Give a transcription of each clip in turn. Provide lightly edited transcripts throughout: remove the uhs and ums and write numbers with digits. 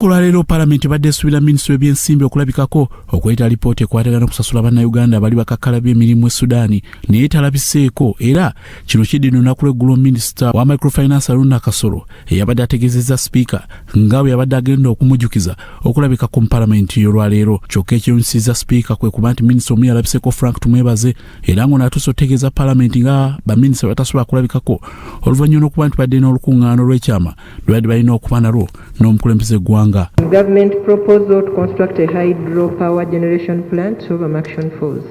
Olunaku lwa leero Paalamenti badde esuubira minisitule w'ebyensimbi okulabikako okweta alipoota ekwatagana okusasula bannayuganda abali bakakkala b'emirimu e Sudaani naye talabiseeko era kino kiddino olunaku lw'eggulo minisita wa microfinance Aruna Kasolo eyabadde ategeezezza sipiika nga bwe yabadde agenda okumujjukiza okulabikako mu Paalamenti y'olwaleero. Kyokka ekirunyisizza sipiika kwe kuba nti minisita omu yalabiseeko Frank tumwebaze era ng'onaatuuse otegeeza Paalamenti nga baminisita batasobola kulabikako oluvannyuma n'okuba nti badde n'olukuŋŋaano lw'ekyama lwabadde balina okuba nalwo n'omukulembeze gwanga. Government proposal to construct a hydropower generation plant over Action Falls.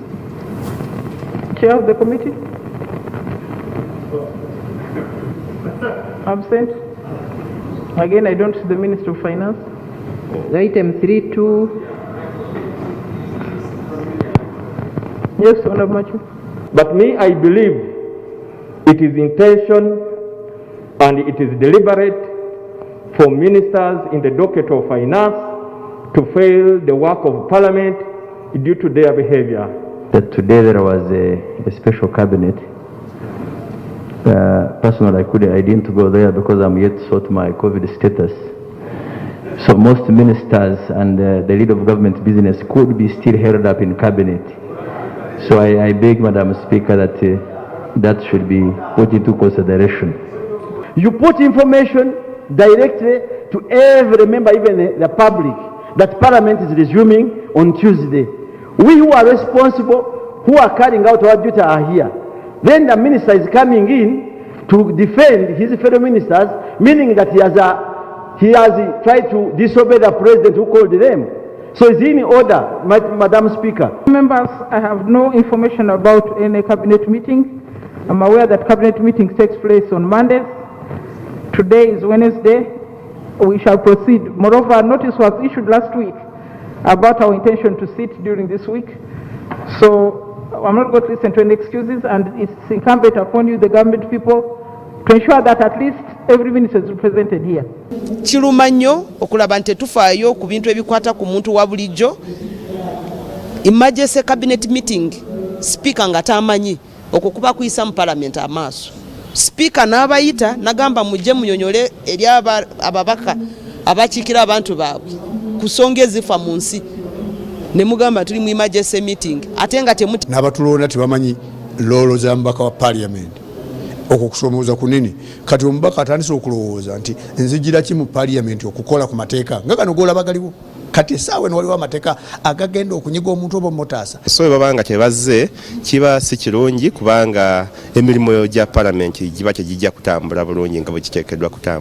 Chair of the committee. Absent. Again, I don't see the Minister of Finance. Item 3.2. Yes, Honorable Machu. But me, I believe it is intention and it is deliberate for ministers in the docket of finance to fail the work of Parliament due to their behavior. That today there was a special cabinet. Personally, I didn't go there because I'm yet to sort my COVID status. So most ministers and the lead of government business could be still held up in cabinet. So I beg Madam Speaker that that should be put into consideration. You put information directly to every member, even the public, that Parliament is resuming on Tuesday. We who are responsible, who are carrying out our duty are here. Then the minister is coming in to defend his fellow ministers, meaning that he has tried to disobey the president who called them. So is in order, Madam Speaker. Members, I have no information about any cabinet meeting. I'm aware that cabinet meeting takes place on Mondays. Today is Wednesday. We shall proceed. Moreover, a notice was issued last week about our intention to sit during this week. So I'm not going to listen to any excuses, and it's incumbent upon you, the government people, to ensure that at least every minister is represented here. Kiruma nnyo okulaba nti tufaayo ku bintu ebikwata ku muntu wa bulijjo. Emergency cabinet meeting speaker nga tamanyi okwo kuba kuyisa mu Parliament amaaso. Speaker n'abayita nagamba mujje munyonyole eri ababaka abakiikira abantu baabwe ku nsonga ezifa mu nsi ne mugamba tuli mu emergency meeting ate nga temuti n'abatulonda tebamanyi loolo za mbaka wa Parliament okwo kusomooza kunene kati omubaka atandise okulowooza nti nzijira ki mu Parliament okukola ku mateeka nga gano golaba galiwo kati saawe waliwo amateeka agagenda okunyiga omuntu oba omumotaasa. So babanga kyebazze kiba si kirungi kubanga emirimu gya Parliament giba kyejja kutambula bulungi nga bwe kiteekeddwa kutambula.